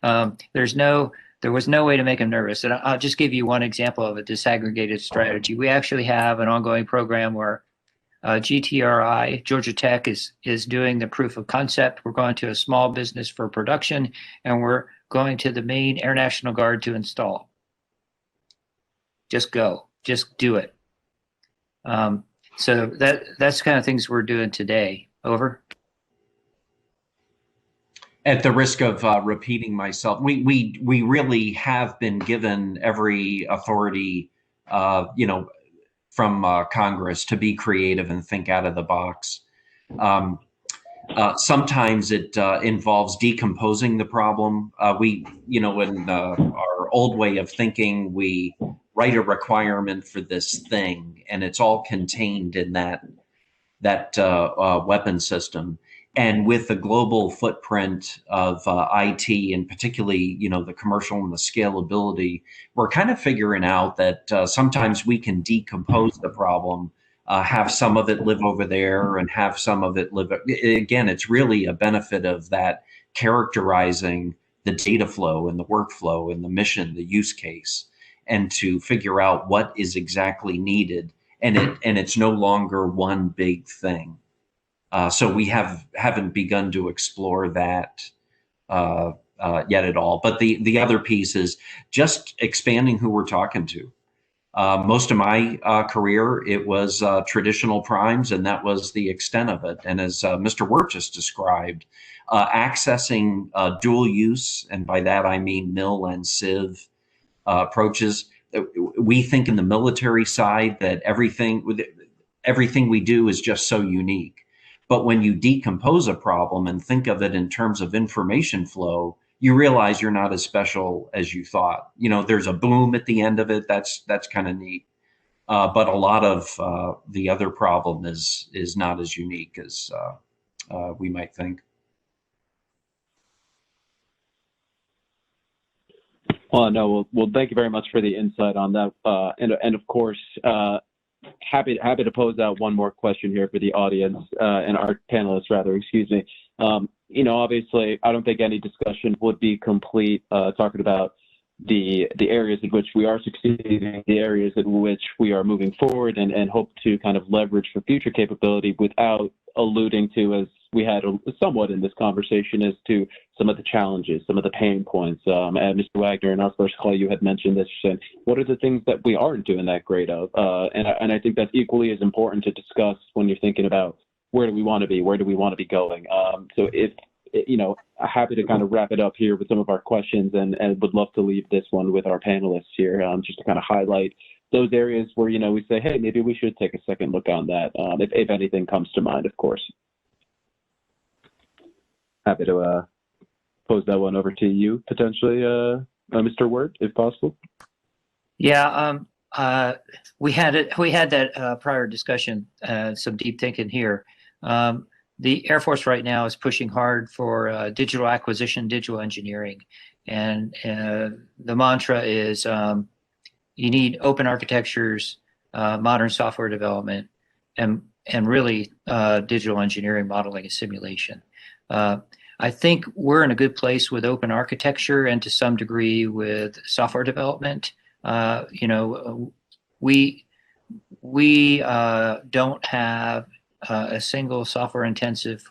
there was no way to make him nervous. And I'll just give you one example of a disaggregated strategy. We actually have an ongoing program where GTRI, Georgia Tech, is doing the proof of concept. We're going to a small business for production, and we're going to the Maine Air National Guard to install. Just go. Just do it. So that's the kind of things we're doing today. Over. At the risk of repeating myself, we really have been given every authority, from Congress to be creative and think out of the box. Sometimes it involves decomposing the problem. In our old way of thinking, we write a requirement for this thing, and it's all contained in that weapon system. And with the global footprint of IT, and particularly, the commercial and the scalability, we're kind of figuring out that sometimes we can decompose the problem, have some of it live over there and have some of it live. Again, it's really a benefit of that characterizing the data flow and the workflow and the mission, the use case, and to figure out what is exactly needed. And it's no longer one big thing. So we haven't begun to explore that yet at all. But the other piece is just expanding who we're talking to. Most of my career, it was traditional primes, and that was the extent of it. And as Mr. Wert just described, accessing dual use, and by that I mean MIL and CIV approaches. We think in the military side that everything we do is just so unique. But when you decompose a problem and think of it in terms of information flow, you realize you're not as special as you thought. There's a boom at the end of it. That's kind of neat. But a lot of the other problem is not as unique as we might think. Well, no. Well, thank you very much for the insight on that. And of course, happy to pose out one more question here for the audience and our panelists, rather. Excuse me. Obviously, I don't think any discussion would be complete talking about the areas in which we are succeeding, the areas in which we are moving forward, and hope to kind of leverage for future capability without alluding to, as we had somewhat in this conversation, as to some of the challenges, some of the pain points. And Mr. Wagner, in our first call, you had mentioned this. Saying, what are the things that we aren't doing that great of? And I think that's equally as important to discuss when you're thinking about where do we want to be, where do we want to be going. So if happy to kind of wrap it up here with some of our questions, and would love to leave this one with our panelists here, just to kind of highlight those areas where, we say, hey, maybe we should take a second look on that, if anything comes to mind, of course. Happy to pose that one over to you, potentially, Mr. Wert, if possible. Yeah, we had that prior discussion, some deep thinking here. The Air Force right now is pushing hard for digital acquisition, digital engineering, and the mantra is you need open architectures, modern software development, and really digital engineering, modeling, and simulation. I think we're in a good place with open architecture and to some degree with software development. We don't have a single software intensive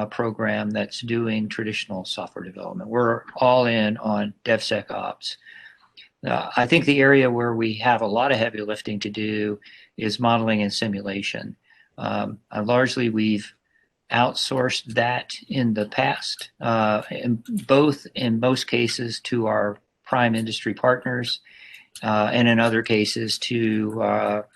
program that's doing traditional software development. We're all in on DevSecOps. I think the area where we have a lot of heavy lifting to do is modeling and simulation. Largely, we've outsourced that in the past, in most cases to our prime industry partners, and in other cases to our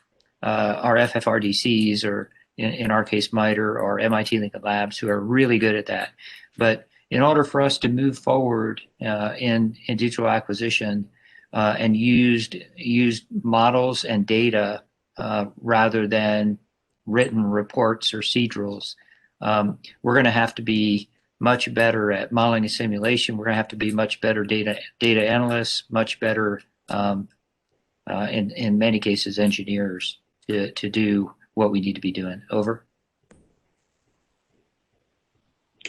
FFRDCs, or in our case, MITRE or MIT Lincoln Labs, who are really good at that. But in order for us to move forward in digital acquisition and used models and data rather than written reports or procedurals, we're going to have to be much better at modeling and simulation. We're going to have to be much better data analysts, much better, in many cases, engineers to do what we need to be doing. Over.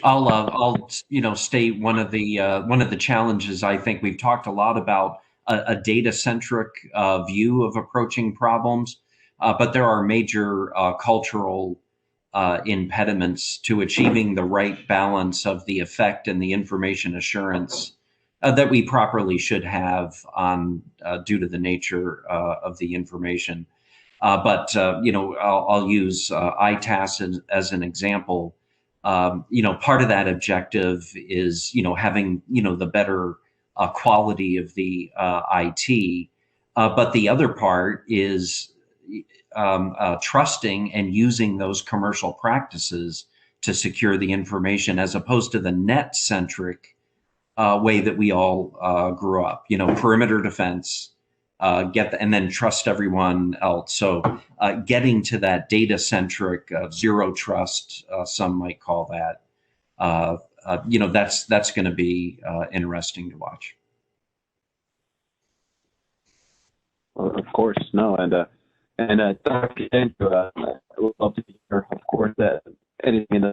I'll state one of the challenges. I think we've talked a lot about a data-centric view of approaching problems, but there are major cultural impediments to achieving the right balance of the effect and the information assurance that we properly should have on due to the nature of the information. But I'll use ITAS as an example. Part of that objective is having the better quality of the IT, but the other part is trusting and using those commercial practices to secure the information, as opposed to the net-centric way that we all grew up. Perimeter defense, and then trust everyone else. So getting to that data-centric zero trust, some might call that, that's going to be interesting to watch. Well, of course, no, and Dr. Andrew, I would love to hear, of course, that anything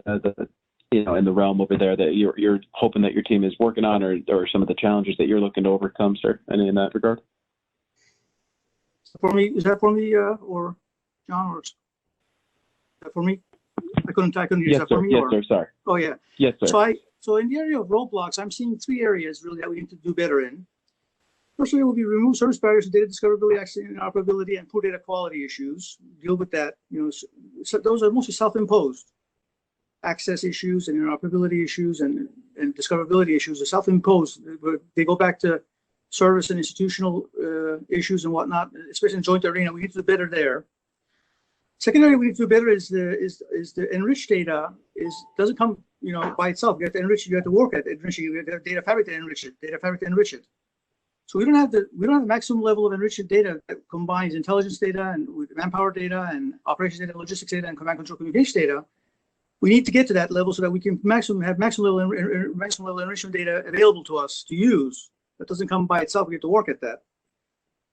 in the realm over there that you're hoping that your team is working on, or some of the challenges that you're looking to overcome, sir. Any in that regard? Is that for me, or John, or is that for me? I couldn't hear. Yes, is that sir. for me? Yes, or? sir. Sorry. Oh yeah. Yes, sir. So in the area of roadblocks, I'm seeing three areas really that we need to do better in. Firstly, it will be remove service barriers to data discoverability, access, and interoperability, and poor data quality issues. Deal with that. So those are mostly self-imposed. Access issues and interoperability issues and discoverability issues are self-imposed. They go back to service and institutional issues and whatnot, especially in joint arena. We need to do better there. Second area we need to do better is the enriched data doesn't come by itself. You have to enrich it. You have to work at enriching. You have to have data fabric to enrich it. Data fabric to enrich it. So we don't have the maximum level of enriched data that combines intelligence data and with manpower data and operations data, logistics data, and command control communication data. We need to get to that level so that we can have maximum level enrichment data available to us to use. That doesn't come by itself. We have to work at that.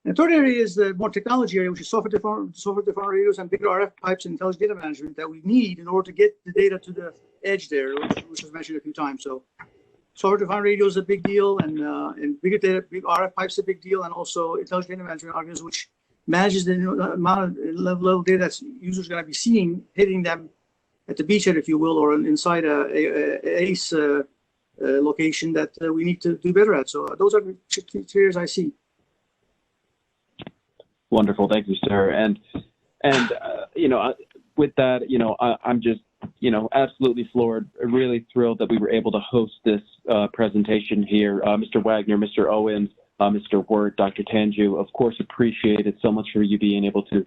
And the third area is the more technology area, which is software-defined radios and bigger RF pipes and intelligent data management that we need in order to get the data to the edge there, which was mentioned a few times. So software-defined radio is a big deal, and bigger data, big RF pipes is a big deal, and also intelligent data management algorithms, which manages the amount of level data that users are going to be seeing, hitting them at the beachhead, if you will, or inside a ACE location that we need to do better at. So those are the areas I see. Wonderful, thank you, sir. And you know, with that, you know, I'm just, you know, absolutely floored, really thrilled that we were able to host this presentation here. Mr. Wagner, Mr. Owens, Mr. Wert, Dr. Tanju, of course, appreciate it so much for you being able to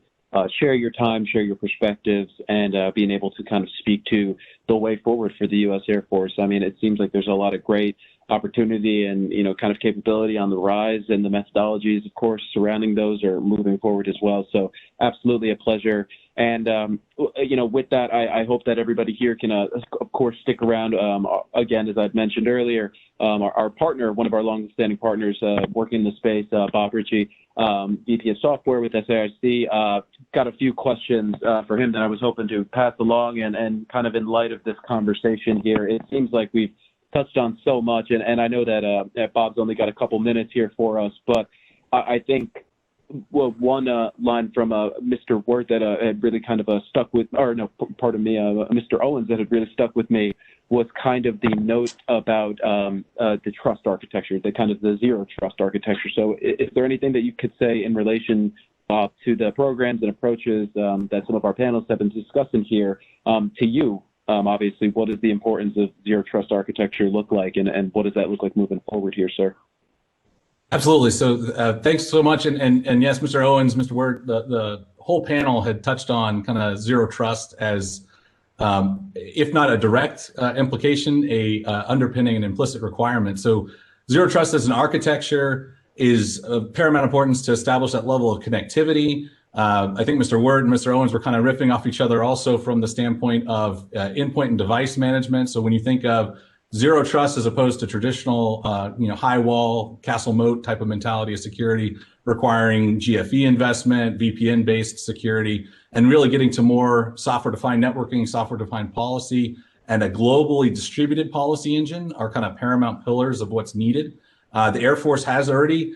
share your time, share your perspectives, and being able to kind of speak to the way forward for the U.S. Air Force. I mean, it seems like there's a lot of great opportunity and, you know, kind of capability on the rise, and the methodologies, of course, surrounding those are moving forward as well. So absolutely a pleasure. And, you know, with that, I hope that everybody here can, of course, stick around. Again, as I've mentioned earlier, our partner, one of our longest-standing partners working in the space, Bob Ritchie, VP of Software with SAIC, got a few questions for him that I was hoping to pass along. And kind of in light of this conversation here, it seems like we've touched on so much. And I know that Bob's only got a couple minutes here for us, but I think, well, one line from Mr. Wert that had really kind of stuck with, or no, pardon me, Mr. Owens, that had really stuck with me was kind of the note about the trust architecture, the kind of the zero trust architecture. So is there anything that you could say in relation to the programs and approaches that some of our panelists have been discussing here to you? Obviously, what does the importance of zero trust architecture look like, and what does that look like moving forward here, sir? Absolutely. So thanks so much. And yes, Mr. Owens, Mr. Wert, the whole panel had touched on kind of zero trust as, if not a direct implication, a underpinning and implicit requirement. So zero trust as an architecture is of paramount importance to establish that level of connectivity. I think Mr. Wert and Mr. Owens were kind of riffing off each other also from the standpoint of endpoint and device management. So when you think of zero trust as opposed to traditional, high wall, castle moat type of mentality of security, requiring GFE investment, VPN-based security, and really getting to more software-defined networking, software-defined policy, and a globally distributed policy engine are kind of paramount pillars of what's needed. The Air Force has already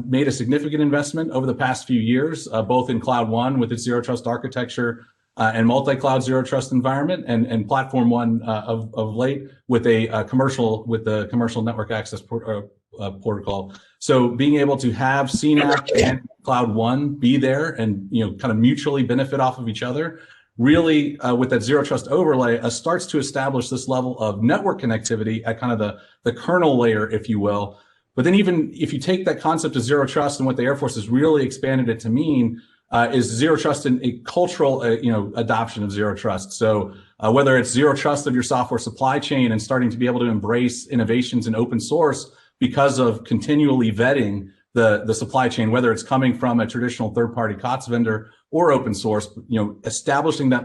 made a significant investment over the past few years, both in Cloud One with its zero trust architecture and multi-cloud zero trust environment, and Platform One of late with the commercial network access protocol. So being able to have CNAP and Cloud One be there and kind of mutually benefit off of each other, really with that zero trust overlay starts to establish this level of network connectivity at kind of the kernel layer, if you will. But then even if you take that concept of zero trust and what the Air Force has really expanded it to mean, is zero trust in a cultural, adoption of zero trust. So whether it's zero trust of your software supply chain and starting to be able to embrace innovations in open source because of continually vetting the supply chain, whether it's coming from a traditional third-party COTS vendor or open source, establishing that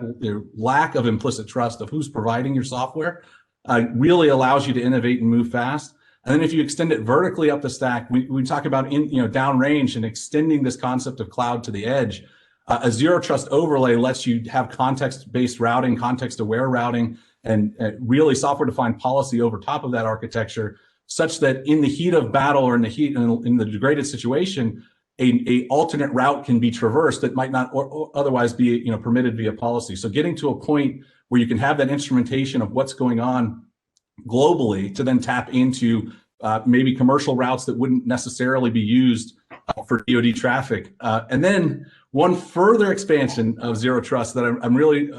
lack of implicit trust of who's providing your software really allows you to innovate and move fast. And then if you extend it vertically up the stack, we talk about downrange and extending this concept of cloud to the edge. A zero trust overlay lets you have context-based routing, context-aware routing, and really software-defined policy over top of that architecture, such that in the heat of battle or in the degraded situation, a alternate route can be traversed that might not or otherwise be permitted via policy. So getting to a point where you can have that instrumentation of what's going on globally to then tap into maybe commercial routes that wouldn't necessarily be used for DoD traffic. And then one further expansion of zero trust that I'm really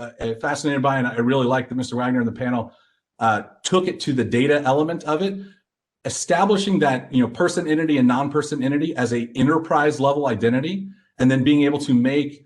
fascinated by, and I really like that Mr. Wagner and the panel took it to the data element of it, establishing that person entity and non-person entity as a enterprise level identity, and then being able to make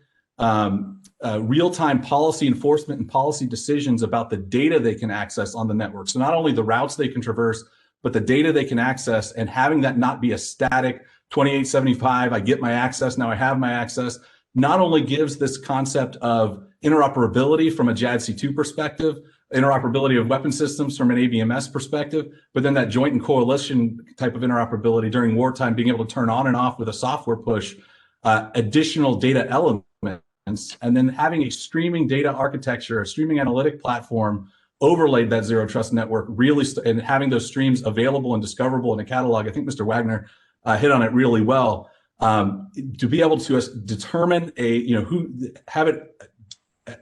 real-time policy enforcement and policy decisions about the data they can access on the network. So not only the routes they can traverse, but the data they can access, and having that not be a static 2875, I get my access, now I have my access, not only gives this concept of interoperability from a JADC2 perspective, interoperability of weapon systems from an ABMS perspective, but then that joint and coalition type of interoperability during wartime, being able to turn on and off with a software push, additional data elements, and then having a streaming data architecture, a streaming analytic platform overlaid that zero trust network, really, and having those streams available and discoverable in a catalog. I think Mr. Wagner hit on it really well. To be able to determine have it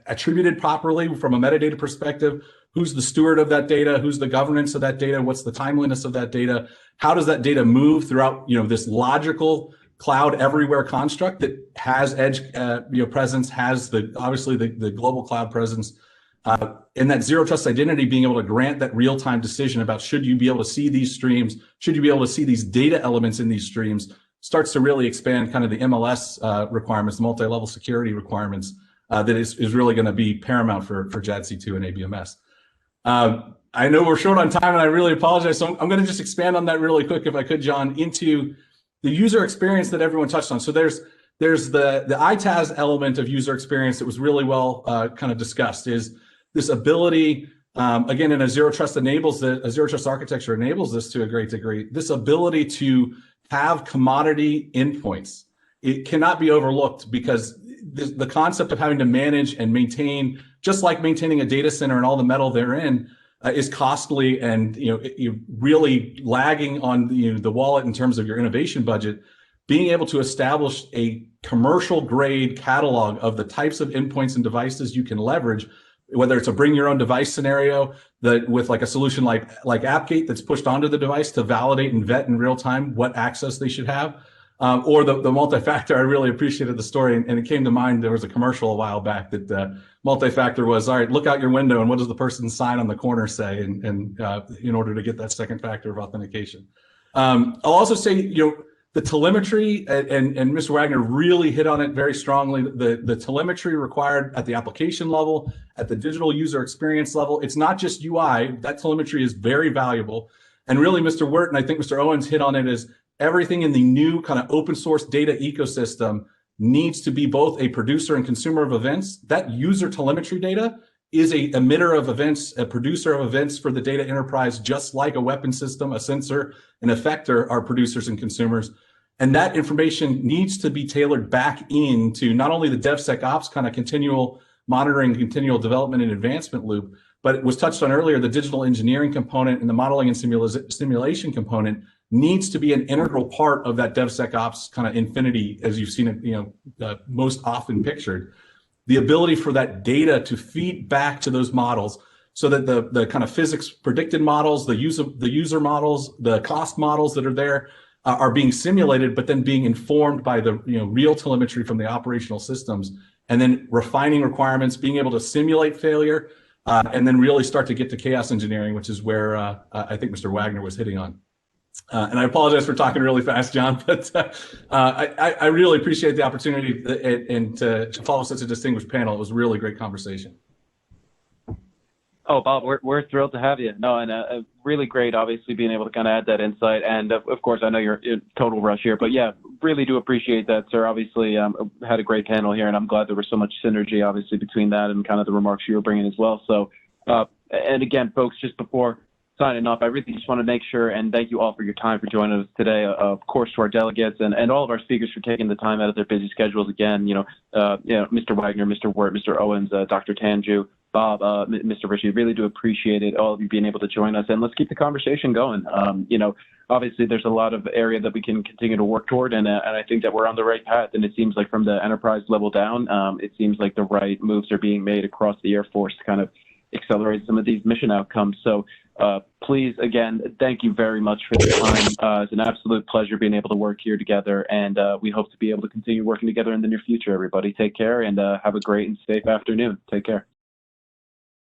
attributed properly from a metadata perspective, who's the steward of that data, who's the governance of that data, what's the timeliness of that data, how does that data move throughout this logical cloud everywhere construct that has edge presence, has obviously the global cloud presence, and that zero trust identity being able to grant that real-time decision about should you be able to see these streams, should you be able to see these data elements in these streams, starts to really expand kind of the MLS requirements, the multi-level security requirements that is really going to be paramount for JADC2 and ABMS. I know we're short on time, and I really apologize. So I'm going to just expand on that really quick, if I could, John, into the user experience that everyone touched on. So there's the ITAS element of user experience that was really well kind of discussed, is this ability, again, in a zero trust architecture enables this to a great degree, this ability to have commodity endpoints. It cannot be overlooked, because the concept of having to manage and maintain, just like maintaining a data center and all the metal therein, is costly and really lagging on the wallet in terms of your innovation budget. Being able to establish a commercial grade catalog of the types of endpoints and devices you can leverage, whether it's a bring your own device scenario that with like a solution like AppGate that's pushed onto the device to validate and vet in real time what access they should have, or the multi-factor. I really appreciated the story, and it came to mind. There was a commercial a while back that multi-factor was, all right, look out your window and what does the person's sign on the corner say, and in order to get that second factor of authentication. I'll also say, the telemetry, and Mr. Wagner really hit on it very strongly, the telemetry required at the application level, at the digital user experience level. It's not just UI. That telemetry is very valuable. And really, Mr. Wert and I think Mr. Owens hit on it, is everything in the new kind of open source data ecosystem needs to be both a producer and consumer of events. That user telemetry data is a emitter of events, a producer of events for the data enterprise, just like a weapon system, a sensor, an effector are producers and consumers. And that information needs to be tailored back into not only the DevSecOps kind of continual monitoring, continual development and advancement loop, but it was touched on earlier, the digital engineering component and the modeling and simulation component needs to be an integral part of that DevSecOps kind of infinity, as you've seen it, most often pictured. The ability for that data to feed back to those models, so that the kind of physics predicted models, the user models, the cost models that are there are being simulated, but then being informed by the real telemetry from the operational systems, and then refining requirements, being able to simulate failure, and then really start to get to chaos engineering, which is where I think Mr. Wagner was hitting on. And I apologize for talking really fast, John, but I really appreciate the opportunity and to follow such a distinguished panel. It was a really great conversation. Oh, Bob, we're thrilled to have you. No, and really great, obviously, being able to kind of add that insight. And of course, I know you're in total rush here, but yeah, really do appreciate that, sir. Obviously, had a great panel here, and I'm glad there was so much synergy, obviously, between that and kind of the remarks you were bringing as well. So, and again, folks, just before signing off, I really just want to make sure and thank you all for your time for joining us today. Of course, to our delegates and all of our speakers for taking the time out of their busy schedules. Again, Mr. Wagner, Mr. Wert, Mr. Owens, Dr. Tanju, Bob, Mr. Ritchie, really do appreciate it, all of you being able to join us, and let's keep the conversation going. Obviously there's a lot of area that we can continue to work toward, and I think that we're on the right path, and it seems like from the enterprise level down, it seems like the right moves are being made across the Air Force to kind of accelerate some of these mission outcomes. So please, again, thank you very much for the time. It's an absolute pleasure being able to work here together, and we hope to be able to continue working together in the near future. Everybody take care, and have a great and safe afternoon. Take care.